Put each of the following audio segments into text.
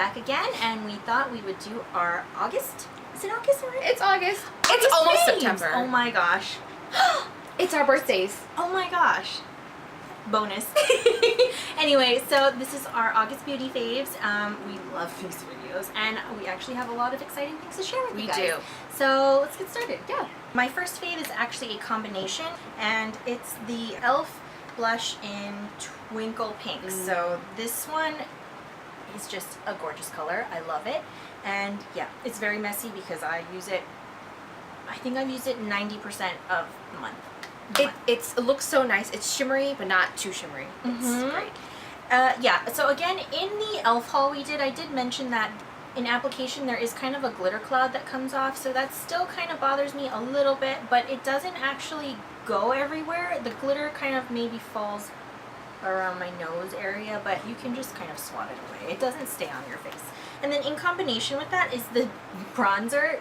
back again, and we thought we would do our August. Is it August already? It's August. It's August almost faves. September. Oh my gosh. It's our birthdays. Oh my gosh. Bonus. Anyway, so this is our August beauty faves. We love these videos, and we actually have a lot of exciting things to share with you guys. We do. So let's get started. Yeah. My first fave is actually a combination, and it's the e.l.f. blush in Twinkle Pink. So this one is just a gorgeous color. I love it. And yeah, it's very messy because I use it, I think I've used it 90% of the month. It looks so nice. It's shimmery, but not too shimmery. It's great. Yeah, so again, in the e.l.f. haul we did, I did mention that in application there is kind of a glitter cloud that comes off, so that still kind of bothers me a little bit, but it doesn't actually go everywhere. The glitter kind of maybe falls around my nose area, but you can just kind of swat it away. It doesn't stay on your face. And then in combination with that is the bronzer,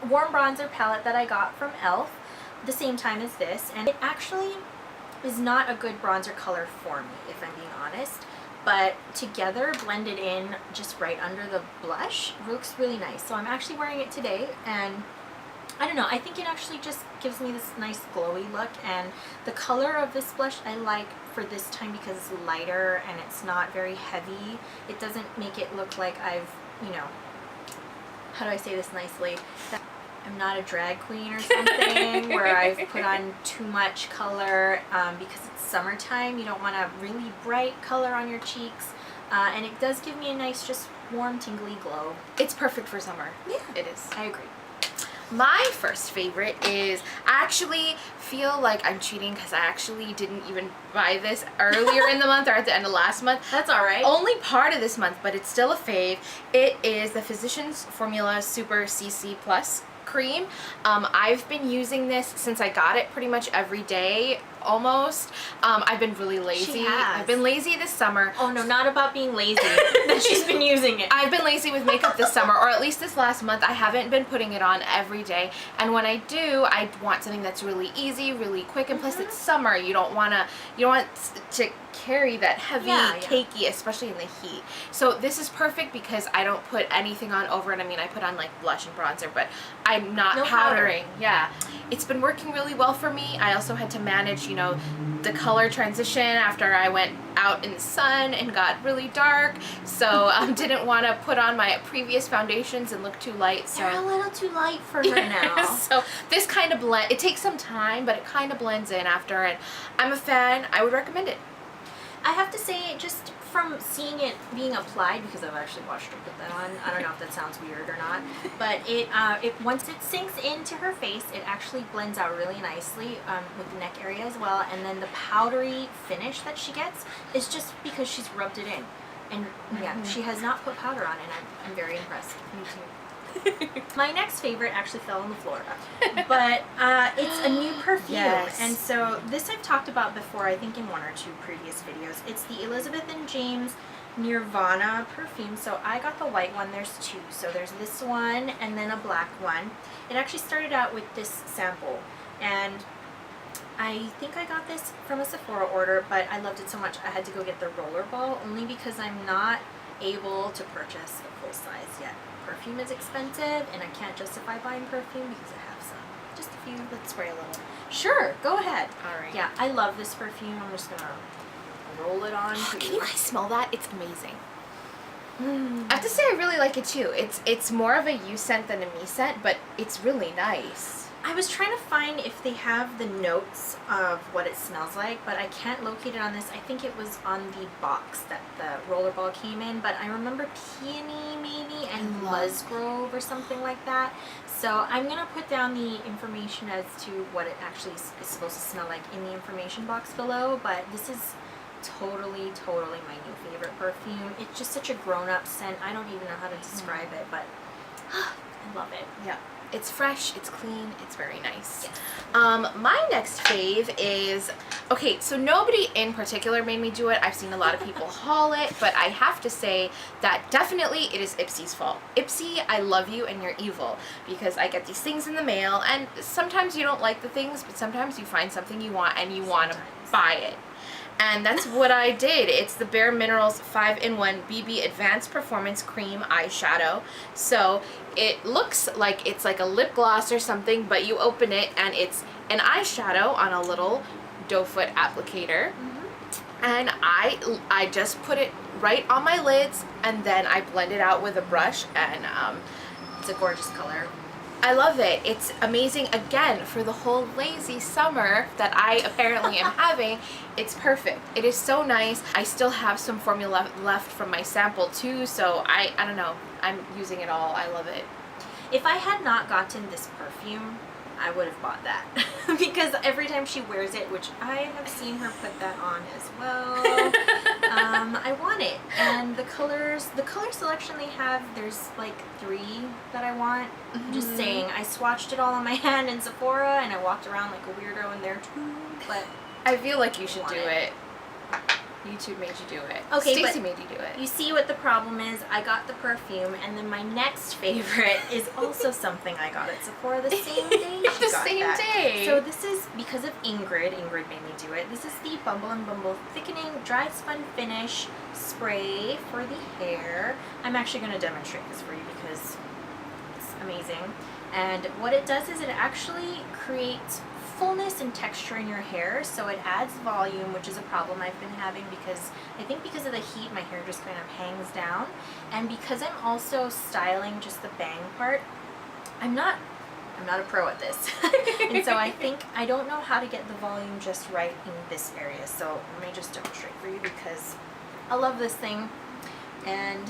warm bronzer palette that I got from e.l.f. the same time as this, and it actually is not a good bronzer color for me, if I'm being honest, but together, blended in just right under the blush, looks really nice. So I'm actually wearing it today, and I don't know, I think it actually just gives me this nice glowy look, and the color of this blush I like for this time because it's lighter and it's not very heavy. It doesn't make it look like I've, you know, how do I say this nicely? I'm not a drag queen or something where I've put on too much color because it's summertime. You don't want a really bright color on your cheeks. And it does give me a nice, just warm, tingly glow. It's perfect for summer. Yeah, it is. I agree. My first favorite is, I actually feel like I'm cheating because I actually didn't even buy this earlier in the month or at the end of last month. That's alright. Only part of this month, but it's still a fave. It is the Physicians Formula Super CC Plus cream. I've been using this since I got it pretty much every day, almost. I've been really lazy. She has. I've been lazy this summer. Oh no, not about being lazy. That she's been using it. I've been lazy with makeup this summer, or at least this last month. I haven't been putting it on every day, and when I do, I want something that's really easy, really quick, and plus it's summer. You don't want to carry that heavy, cakey, especially in the heat. So this is perfect because I don't put anything on over it. I mean, I put on like blush and bronzer, but I'm not powdering. Yeah, it's been working really well for me. I also had to manage, you know, the color transition after I went out in the sun and got really dark, so didn't want to put on my previous foundations and look too light. So they're a little too light for her now. So this kind of it takes some time, but it kind of blends in after, and I'm a fan. I would recommend it. I have to say, just from seeing it being applied, because I've actually watched her put that on, I don't know if that sounds weird or not, but it once it sinks into her face, it actually blends out really nicely with the neck area as well, and then the powdery finish that she gets is just because she's rubbed it in. And yeah, she has not put powder on, and I'm very impressed. Me too. My next favorite actually fell on the floor, but it's a new perfume. Yes. And so this I've talked about before, I think in one or two previous videos. It's the Elizabeth & James Nirvana perfume. So I got the white one. There's two. So there's this one and then a black one. It actually started out with this sample, and I think I got this from a Sephora order, but I loved it so much I had to go get the rollerball, only because I'm not able to purchase a full size yet. Perfume is expensive, and I can't justify buying perfume because I have some. Just a few. Let's spray a little. Sure, go ahead. Alright. Yeah, I love this perfume. I'm just gonna roll it on. Can you guys smell that? It's amazing. I have to say I really like it too. It's more of a you scent than a me scent, but it's really nice. I was trying to find if they have the notes of what it smells like, but I can't locate it on this. I think it was on the box that the rollerball came in, but I remember peony maybe and Musgrove or something like that. So I'm going to put down the information as to what it actually is supposed to smell like in the information box below, but this is totally my new favorite perfume. It's just such a grown-up scent. I don't even know how to describe it, but I love it. Yeah. It's fresh, it's clean, it's very nice. Yes. My next fave is, okay, so nobody in particular made me do it. I've seen a lot of people haul it, but I have to say that definitely it is Ipsy's fault. Ipsy, I love you and you're evil, because I get these things in the mail, and sometimes you don't like the things, but sometimes you find something you want and you want to buy it. And that's what I did. It's the Bare Minerals 5-in-1 BB Advanced Performance Cream Eyeshadow. So it looks like it's like a lip gloss or something, but you open it and it's an eyeshadow on a little doe foot applicator. And I just put it right on my lids, and then I blend it out with a brush, and It's a gorgeous color. I love it. It's amazing, again, for the whole lazy summer that I apparently am having. It's perfect. It is so nice. I still have some formula left from my sample too, so I don't know. I'm using it all. I love it. If I had not gotten this perfume, I would have bought that. Because every time she wears it, which I have seen her put that on as well, I want it. And the color selection they have, there's like 3 that I want. Just saying, I swatched it all on my hand in Sephora, and I walked around like a weirdo in there too, but I feel like you should do it. YouTube made you do it. Okay, Stacey but made you do it. you see what the problem is. I got the perfume, and then my next favorite is also something I got at Sephora the same day she The got same that. day. So this is because of Ingrid. Ingrid made me do it. This is the Bumble and Bumble Thickening Dry Spun Finish Spray for the hair. I'm actually going to demonstrate this for you because it's amazing. And what it does is it actually creates fullness and texture in your hair, so it adds volume, which is a problem I've been having because I think because of the heat my hair just kind of hangs down, and because I'm also styling just the bang part, I'm not a pro at this. And so I think I don't know how to get the volume just right in this area, so let me just demonstrate for you because I love this thing. And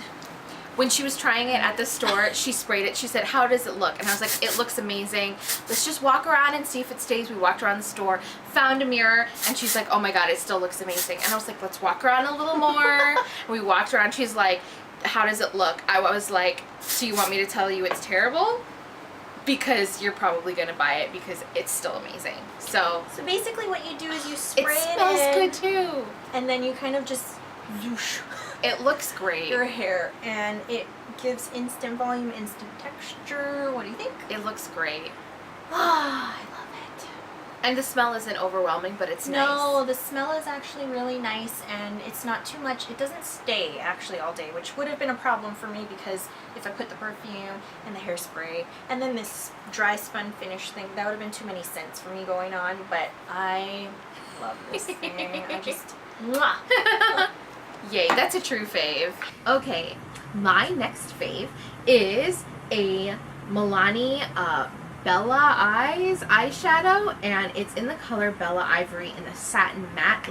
when she was trying it at the store, she sprayed it. She said, "How does it look?" And I was like, "It looks amazing. Let's just walk around and see if it stays." We walked around the store, found a mirror, and she's like, "Oh my God, it still looks amazing." And I was like, "Let's walk around a little more." And we walked around. She's like, "How does it look?" I was like, "So you want me to tell you it's terrible? Because you're probably gonna buy it because it's still amazing." So basically what you do is you spray it smells in, good too. and then you kind of just whoosh It looks great. your hair, and it gives instant volume, instant texture. What do you think? It looks great. Ah, I love it. And the smell isn't overwhelming, but it's nice. No, the smell is actually really nice, and it's not too much. It doesn't stay actually all day, which would have been a problem for me because if I put the perfume and the hairspray and then this dry spun finish thing, that would have been too many scents for me going on. But I love this thing. I just mwah. Yay, that's a true fave. Okay, my next fave is a Milani Bella Eyes eyeshadow, and it's in the color Bella Ivory in the satin matte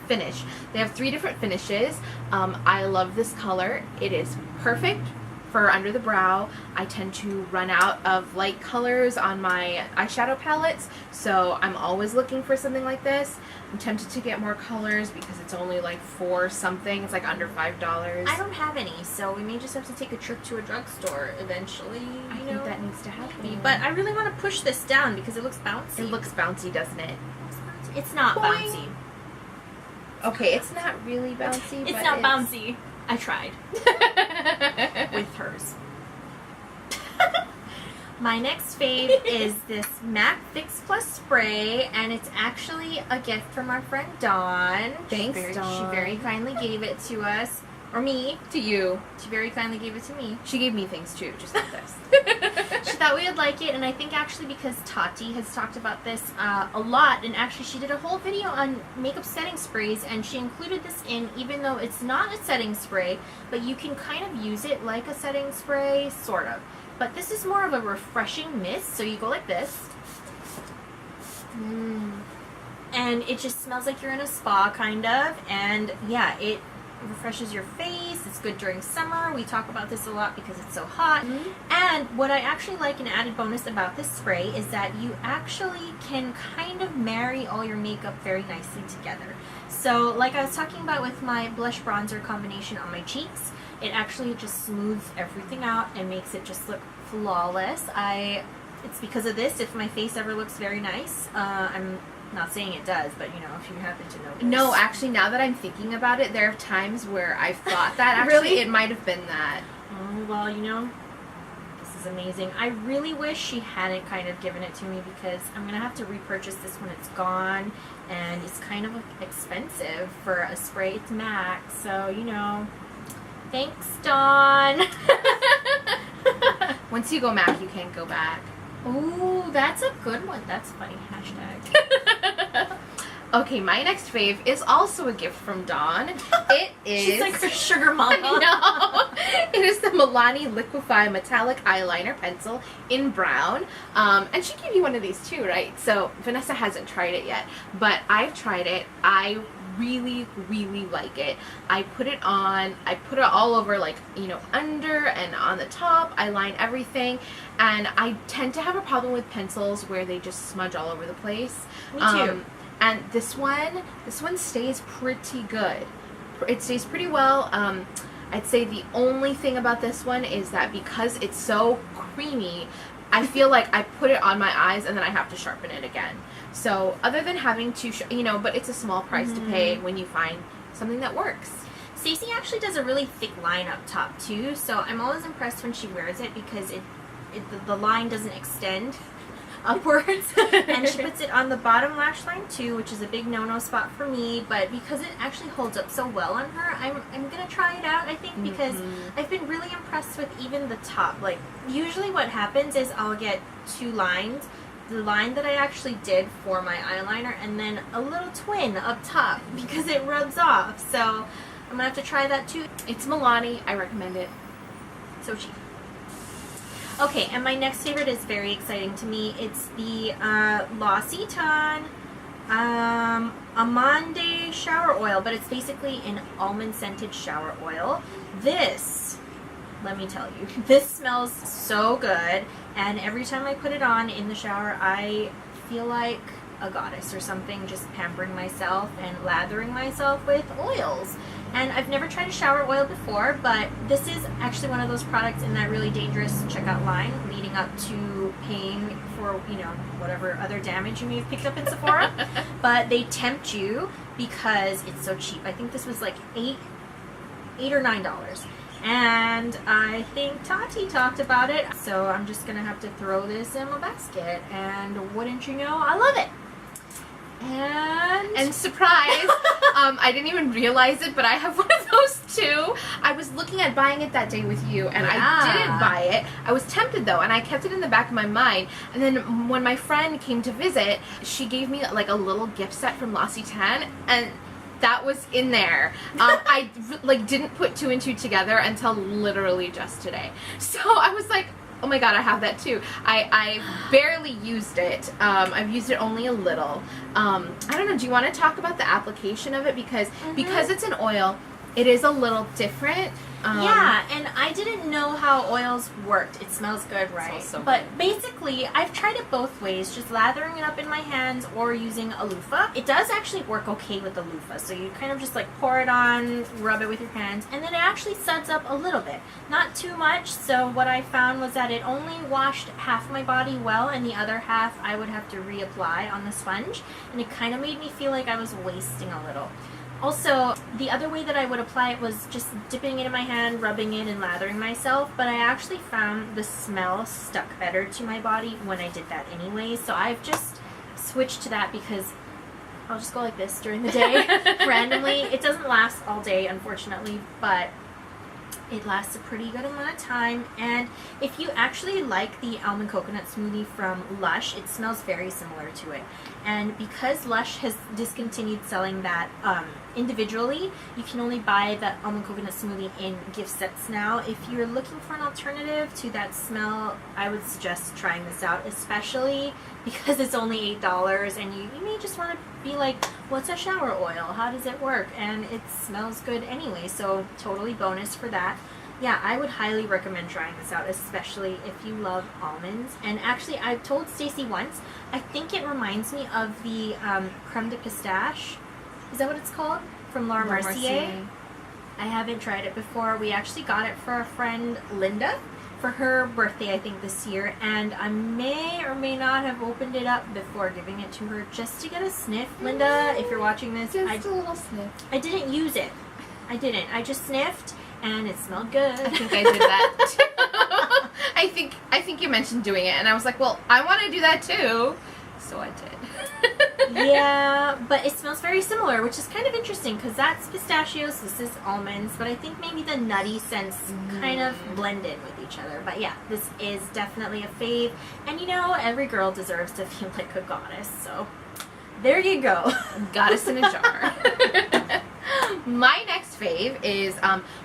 finish. They have 3 different finishes. I love this color. It is perfect for under the brow. I tend to run out of light colors on my eyeshadow palettes, so I'm always looking for something like this. I'm tempted to get more colors because it's only like $4 something. It's like under $5. I don't have any, so we may just have to take a trip to a drugstore eventually. I think that needs to happen. But I really want to push this down because it looks bouncy. It looks bouncy, doesn't it? It's not Boing. bouncy. Okay, it's not really bouncy, It's but not bouncy. I tried with hers. My next fave is this MAC Fix Plus spray, and it's actually a gift from our friend Dawn. Thanks, Dawn. She very kindly gave it to us. Or me. To you. She very kindly gave it to me. She gave me things too, just like this. She thought we would like it, and I think actually because Tati has talked about this a lot, and actually she did a whole video on makeup setting sprays, and she included this in, even though it's not a setting spray, but you can kind of use it like a setting spray, sort of. But this is more of a refreshing mist, so you go like this. And it just smells like you're in a spa, kind of, and yeah, it refreshes your face. It's good during summer. We talk about this a lot because it's so hot. And what I actually like, an added bonus about this spray, is that you actually can kind of marry all your makeup very nicely together. So like I was talking about with my blush bronzer combination on my cheeks, it actually just smooths everything out and makes it just look flawless. It's because of this if my face ever looks very nice. I'm not saying it does, but you know, if you happen to notice. No, actually, now that I'm thinking about it, there are times where I've thought that actually Really? it might have been that. Oh, well, you know, this is amazing. I really wish she hadn't kind of given it to me because I'm going to have to repurchase this when it's gone. And it's kind of expensive for a spray. It's MAC. So, you know, thanks, Dawn. Once you go MAC, you can't go back. Ooh, that's a good one. That's funny. Hashtag. Okay, my next fave is also a gift from Dawn. It is... She's like her sugar mama. No. It is the Milani Liquify Metallic Eyeliner Pencil in brown. And she gave you one of these too, right? So Vanessa hasn't tried it yet, but I've tried it. I really, really like it. I put it on, I put it all over, like, you know, under and on the top. I line everything, and I tend to have a problem with pencils where they just smudge all over the place. Me too. And this one stays pretty good. It stays pretty well. I'd say the only thing about this one is that because it's so creamy, I feel like I put it on my eyes and then I have to sharpen it again. So other than having to, you know, but it's a small price to pay when you find something that works. Stacey actually does a really thick line up top too, so I'm always impressed when she wears it because the line doesn't extend upwards. And she puts it on the bottom lash line too, which is a big no-no spot for me, but because it actually holds up so well on her, I'm gonna try it out, I think, because I've been really impressed with even the top. Like, usually what happens is I'll get two lines, the line that I actually did for my eyeliner, and then a little twin up top because it rubs off. So I'm gonna have to try that too. It's Milani. I recommend it. So cheap. Okay, and my next favorite is very exciting to me. It's the L'Occitane Amande shower oil, but it's basically an almond scented shower oil. This, let me tell you, this smells so good, and every time I put it on in the shower, I feel like a goddess or something, just pampering myself and lathering myself with oils. And I've never tried a shower oil before, but this is actually one of those products in that really dangerous checkout line leading up to paying for, you know, whatever other damage you may have picked up in Sephora. But they tempt you because it's so cheap. I think this was like $8 or $9. And I think Tati talked about it, so I'm just gonna have to throw this in my basket, and wouldn't you know, I love it. And surprise, I didn't even realize it, but I have one of those too. I was looking at buying it that day with you, and I didn't buy it. I was tempted though, and I kept it in the back of my mind. And then when my friend came to visit, she gave me like a little gift set from L'Occitane, and that was in there. I like didn't put two and two together until literally just today. So I was like, oh my god, I have that too. I barely used it. I've used it only a little. I don't know, do you want to talk about the application of it? Because it's an oil, it is a little different. Yeah, and I didn't know how oils worked. It smells good, right? So but basically, I've tried it both ways, just lathering it up in my hands or using a loofah. It does actually work okay with the loofah, so you kind of just like pour it on, rub it with your hands, and then it actually suds up a little bit. Not too much, so what I found was that it only washed half my body well, and the other half I would have to reapply on the sponge, and it kind of made me feel like I was wasting a little. Also, the other way that I would apply it was just dipping it in my hand, rubbing it, and lathering myself, but I actually found the smell stuck better to my body when I did that anyway, so I've just switched to that because I'll just go like this during the day, randomly. It doesn't last all day, unfortunately, but it lasts a pretty good amount of time. And if you actually like the almond coconut smoothie from Lush, it smells very similar to it. And because Lush has discontinued selling that individually, you can only buy the almond coconut smoothie in gift sets now. If you're looking for an alternative to that smell, I would suggest trying this out, especially because it's only $8, and you may just want to be like, what's a shower oil? How does it work? And it smells good anyway, so totally bonus for that. Yeah, I would highly recommend trying this out, especially if you love almonds. And actually, I told Stacey once, I think it reminds me of the creme de pistache. Is that what it's called? From Laura Mercier. I haven't tried it before. We actually got it for our friend Linda for her birthday, I think, this year. And I may or may not have opened it up before giving it to her just to get a sniff. Linda, if you're watching this, just a little sniff. I didn't use it. I didn't. I just sniffed. And it smelled good. I think I did that too. I think you mentioned doing it, and I was like, well, I want to do that too, so I did. Yeah, but it smells very similar, which is kind of interesting because that's pistachios, this is almonds, but I think maybe the nutty scents kind of blend in with each other. But yeah, this is definitely a fave, and you know, every girl deserves to feel like a goddess, so there you go. Goddess in a jar. My next fave is,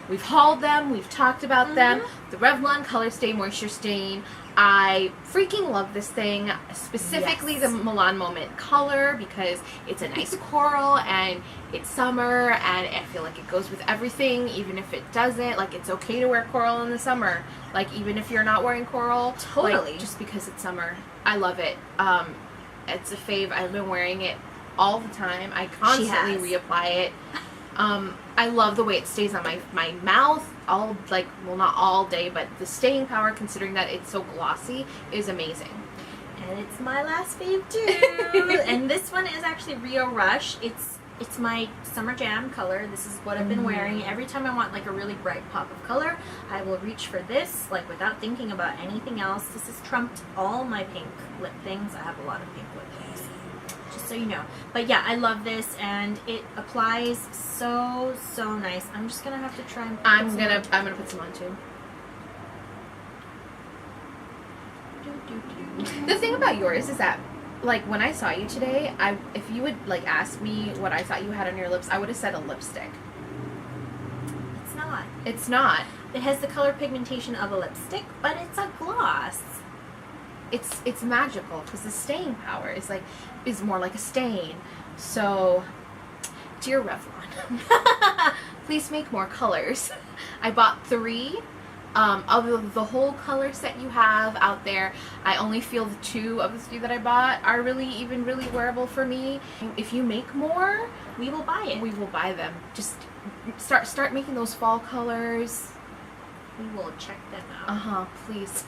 we've hauled them, we've talked about them, the Revlon Color Stay Moisture Stain. I freaking love this thing, specifically the Milan Moment color, because it's a nice coral and it's summer and I feel like it goes with everything, even if it doesn't. Like, it's okay to wear coral in the summer, like even if you're not wearing coral. Totally. Like, just because it's summer. I love it. It's a fave. I've been wearing it all the time. I constantly reapply it. I love the way it stays on my mouth all, like, well, not all day, but the staying power, considering that it's so glossy, is amazing. And it's my last fave too. And this one is actually Rio Rush. It's my summer jam color. This is what I've been wearing. Every time I want like a really bright pop of color, I will reach for this, like, without thinking about anything else. This has trumped all my pink lip things. I have a lot of pink lip things, just so you know. But yeah, I love this, and it applies so nice. I'm just gonna have to try and I'm gonna put some on too. The thing about yours is that, like, when I saw you today, if you would like ask me what I thought you had on your lips, I would have said a lipstick. It's not. It's not. It has the color pigmentation of a lipstick, but it's a gloss. It's magical because the staying power is more like a stain. So, dear Revlon, please make more colors. I bought 3. Of the whole color set you have out there, I only feel the 2 of the 3 that I bought are really wearable for me. If you make more, We will buy it. we will buy them. Just start making those fall colors. We will check them out. Please.